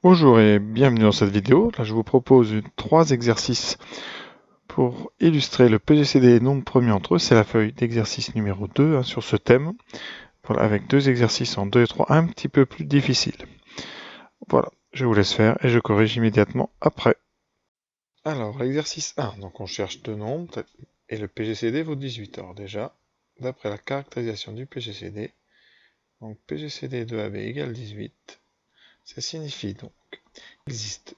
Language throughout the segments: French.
Bonjour et bienvenue dans cette vidéo. Là, je vous propose 3 exercices pour illustrer le PGCD et nombres premiers entre eux. C'est la feuille d'exercice numéro 2 sur ce thème. Voilà, avec 2 exercices en 2 et 3 un petit peu plus difficiles. Voilà, je vous laisse faire et je corrige immédiatement après. Alors, exercice 1, donc on cherche deux nombres et le PGCD vaut 18. Alors déjà, d'après la caractérisation du PGCD, donc PGCD de AB égale 18, ça signifie donc qu'il existe,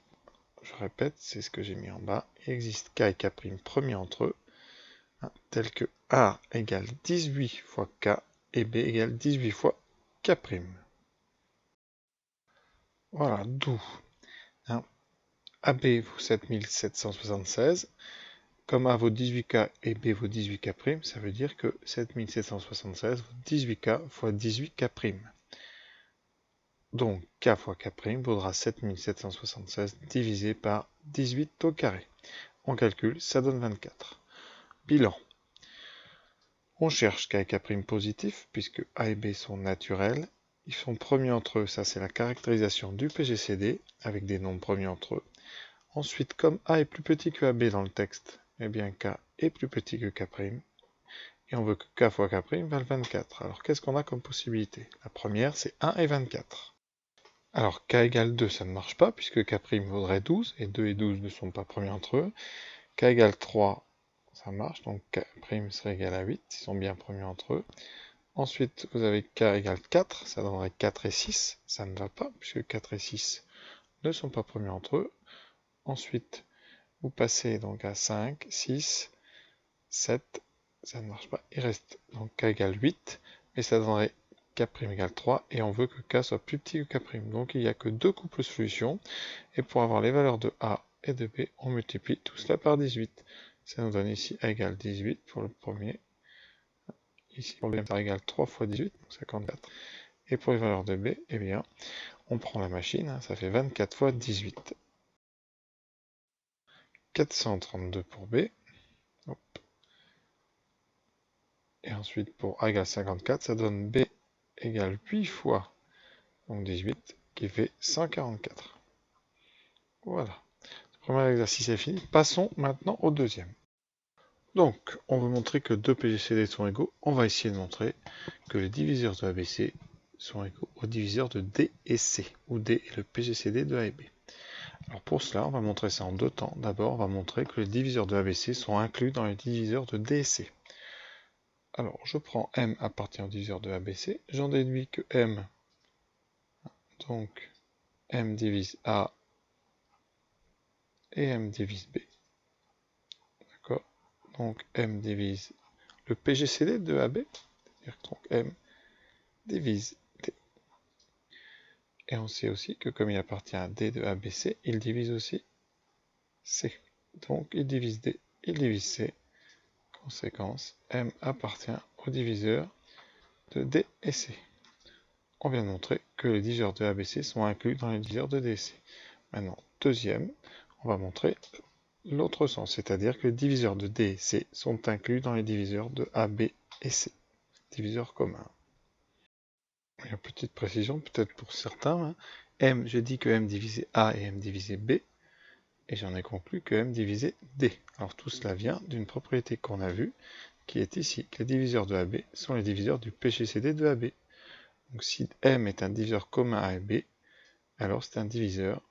je répète, c'est ce que j'ai mis en bas, il existe K et K' premiers entre eux, tel que A égale 18 fois K et B égale 18 fois K'. Voilà, d'où AB vaut 7776, comme A vaut 18K et B vaut 18K', ça veut dire que 7776 vaut 18K fois 18K'. Donc K fois K' vaudra 7776 divisé par 18 au carré. On calcule, ça donne 24. Bilan. On cherche K et K' positifs, puisque A et B sont naturels. Ils sont premiers entre eux, ça c'est la caractérisation du PGCD, avec des nombres premiers entre eux. Ensuite, comme A est plus petit que AB dans le texte, eh bien K est plus petit que K', et on veut que K fois K' valent 24. Alors qu'est-ce qu'on a comme possibilité? La première, c'est 1 et 24. Alors K égale 2, ça ne marche pas, puisque K' vaudrait 12, et 2 et 12 ne sont pas premiers entre eux. K égale 3, ça marche, donc K' serait égal à 8, ils sont bien premiers entre eux. Ensuite, vous avez K égale 4, ça donnerait 4 et 6, ça ne va pas, puisque 4 et 6 ne sont pas premiers entre eux. Ensuite, vous passez donc à 5, 6, 7, ça ne marche pas, il reste donc K égale 8, mais ça donnerait K' égale 3, et on veut que K soit plus petit que K'. Donc il n'y a que deux couples solutions, et pour avoir les valeurs de A et de B, on multiplie tout cela par 18. Ça nous donne ici A égale 18 pour le premier. Ici, pour le deuxième, ça égale 3 fois 18, donc 54. Et pour les valeurs de B, eh bien, on prend la machine, ça fait 24 fois 18. 432 pour B. Hop. Et ensuite, pour A égale 54, ça donne B égale 8 fois donc 18, qui fait 144. Voilà. Le premier exercice est fini. Passons maintenant au deuxième. Donc, on veut montrer que deux PGCD sont égaux. On va essayer de montrer que les diviseurs de ABC sont égaux aux diviseurs de D et C, où D est le PGCD de A et B. Alors pour cela, on va montrer ça en deux temps. D'abord, on va montrer que les diviseurs de ABC sont inclus dans les diviseurs de D et C. Alors, je prends M appartient au diviseur de ABC. J'en déduis que M, donc M divise A et M divise B. D'accord? Donc M divise le PGCD de AB, c'est-à-dire que donc M divise D. Et on sait aussi que comme il appartient à D de ABC, il divise aussi C. Donc il divise D, il divise C. Conséquence, M appartient au diviseur de D et C. On vient de montrer que les diviseurs de ABC sont inclus dans les diviseurs de D et C. Maintenant, deuxième, on va montrer l'autre sens, c'est-à-dire que les diviseurs de D et C sont inclus dans les diviseurs de A, B et C, diviseurs communs. Une petite précision, peut-être pour certains, M, j'ai dit que M divisait A et M divisait B, et j'en ai conclu que M divisait D. Alors tout cela vient d'une propriété qu'on a vue, qui est ici, que les diviseurs de AB sont les diviseurs du PGCD de AB. Donc si M est un diviseur commun à AB, alors c'est un diviseur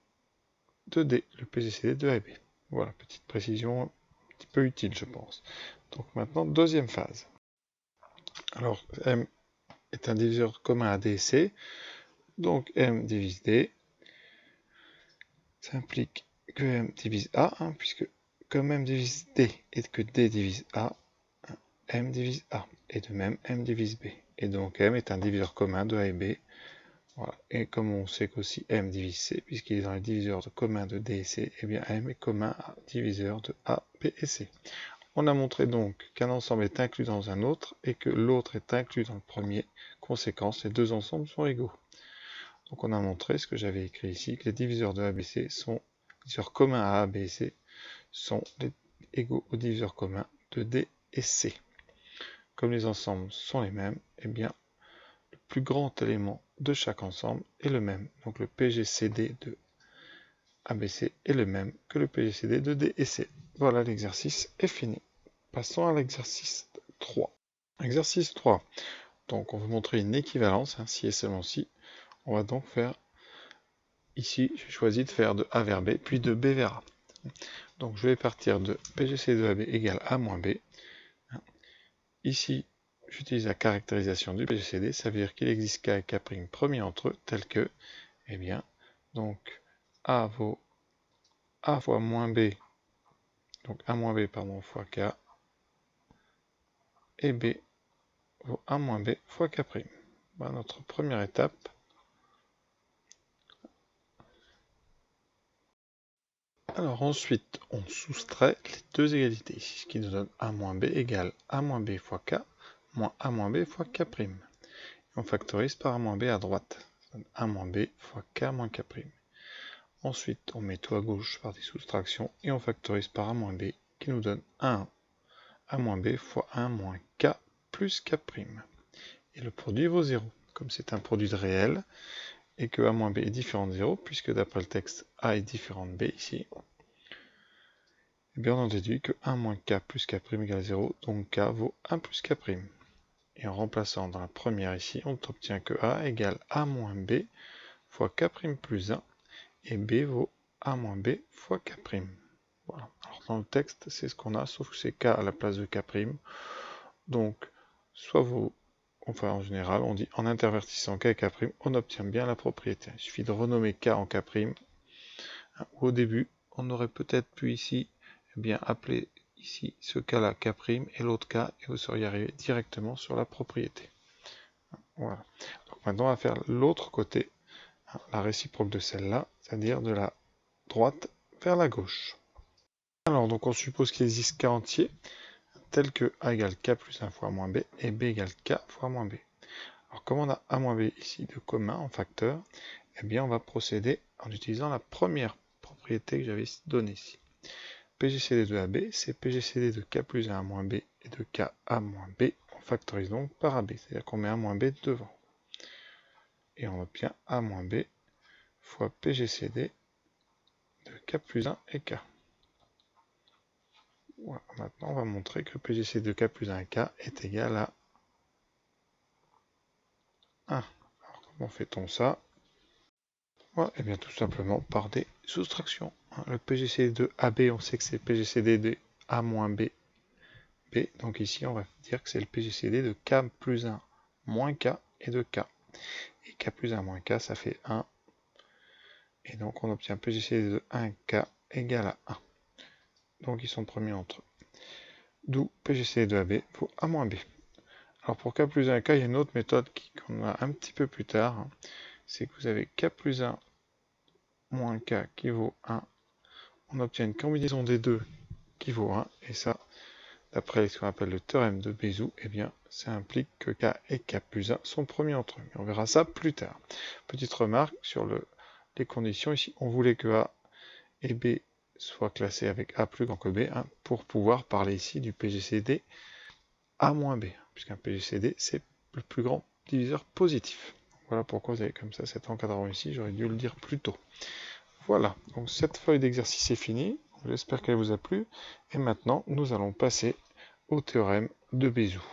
de D, le PGCD de AB. Voilà, petite précision un petit peu utile, je pense. Donc maintenant, deuxième phase. Alors, M est un diviseur commun à D et C, donc M divise D. Ça implique que M divise A, puisque comme M divise D et que D divise A, M divise A. Et de même, M divise B. Et donc M est un diviseur commun de A et B. Voilà. Et comme on sait qu'aussi M divise C, puisqu'il est dans les diviseurs communs de D et C, eh bien M est commun à diviseur de A, B et C. On a montré donc qu'un ensemble est inclus dans un autre et que l'autre est inclus dans le premier. Conséquence, les deux ensembles sont égaux. Donc on a montré ce que j'avais écrit ici, que les diviseurs de ABC sont, les diviseurs communs à A, B et C, sont égaux aux diviseurs communs de D et C. Comme les ensembles sont les mêmes, eh bien, le plus grand élément de chaque ensemble est le même. Donc le PGCD de ABC est le même que le PGCD de D et C. Voilà, l'exercice est fini. Passons à l'exercice 3. Exercice 3. Donc on veut montrer une équivalence, si et seulement si. On va donc faire, ici j'ai choisi de faire de A vers B, puis de B vers A. Donc je vais partir de PGCD de AB égale A moins B. Ici, j'utilise la caractérisation du PGCD, ça veut dire qu'il existe K et K' premiers entre eux, tel que, eh bien, donc A vaut A fois moins B, donc A moins B, pardon, fois K, et B vaut A moins B fois K'. Voilà notre première étape. Alors ensuite, on soustrait les deux égalités, ce qui nous donne A moins B égale A moins B fois K, moins A moins B fois K'. Et on factorise par A moins B à droite. Ça donne A moins B fois K moins K'. Ensuite, on met tout à gauche par des soustractions et on factorise par A moins B qui nous donne 1 A moins B fois 1 moins K plus K'. Et le produit vaut 0. Comme c'est un produit de réel et que A moins B est différent de 0, puisque d'après le texte A est différent de B ici, eh bien on en déduit que 1 moins K plus K' égale 0, donc K vaut 1 plus K'. Et en remplaçant dans la première ici, on obtient que A égale A moins B fois K' plus 1, et B vaut A moins B fois K'. Voilà. Alors dans le texte, c'est ce qu'on a, sauf que c'est K à la place de K'. Donc, soit vous, enfin en général, on dit en intervertissant K et K', on obtient bien la propriété. Il suffit de renommer K en K'. Au début, on aurait peut-être pu ici, eh bien, appeler ici ce K-là K' et l'autre K, et vous seriez arrivé directement sur la propriété. Voilà. Donc maintenant, on va faire l'autre côté, la réciproque de celle-là, c'est-à-dire de la droite vers la gauche. Alors, donc on suppose qu'il existe K entier, tel que A égale K plus 1 fois moins B, et B égale K fois moins B. Alors, comme on a A moins B ici de commun en facteur, eh bien, on va procéder en utilisant la première propriété que j'avais donnée ici. PGCD de AB, c'est PGCD de K plus 1 moins B et de K A moins B. On factorise donc par AB, c'est-à-dire qu'on met A moins B devant. Et on obtient A moins B fois PGCD de K plus 1 et K. Voilà. Maintenant, on va montrer que PGCD de K plus 1 et K est égal à 1. Alors, comment fait-on ça? Voilà, et bien tout simplement par des soustractions. Le PGCD de AB, on sait que c'est PGCD de A moins B. Donc ici, on va dire que c'est le PGCD de K plus 1 moins K et de K. Et K plus 1 moins K, ça fait 1. Et donc on obtient PGCD de 1K égale à 1. Donc ils sont premiers entre eux. D'où PGCD de AB vaut A moins B. Alors pour K plus 1 et K, il y a une autre méthode qu'on a un petit peu plus tard. C'est que vous avez K plus 1 moins K qui vaut 1. On obtient une combinaison des deux qui vaut 1. Et ça, d'après ce qu'on appelle le théorème de Bézout, eh bien, ça implique que K et K plus 1 sont premiers entre eux. Mais on verra ça plus tard. Petite remarque sur les conditions. Ici, on voulait que A et B soient classés avec A plus grand que B, pour pouvoir parler ici du PGCD A moins B, puisqu'un PGCD, c'est le plus grand diviseur positif. Voilà pourquoi vous avez comme ça cet encadrement ici, j'aurais dû le dire plus tôt. Voilà, donc cette feuille d'exercice est finie, j'espère qu'elle vous a plu, et maintenant nous allons passer au théorème de Bézout.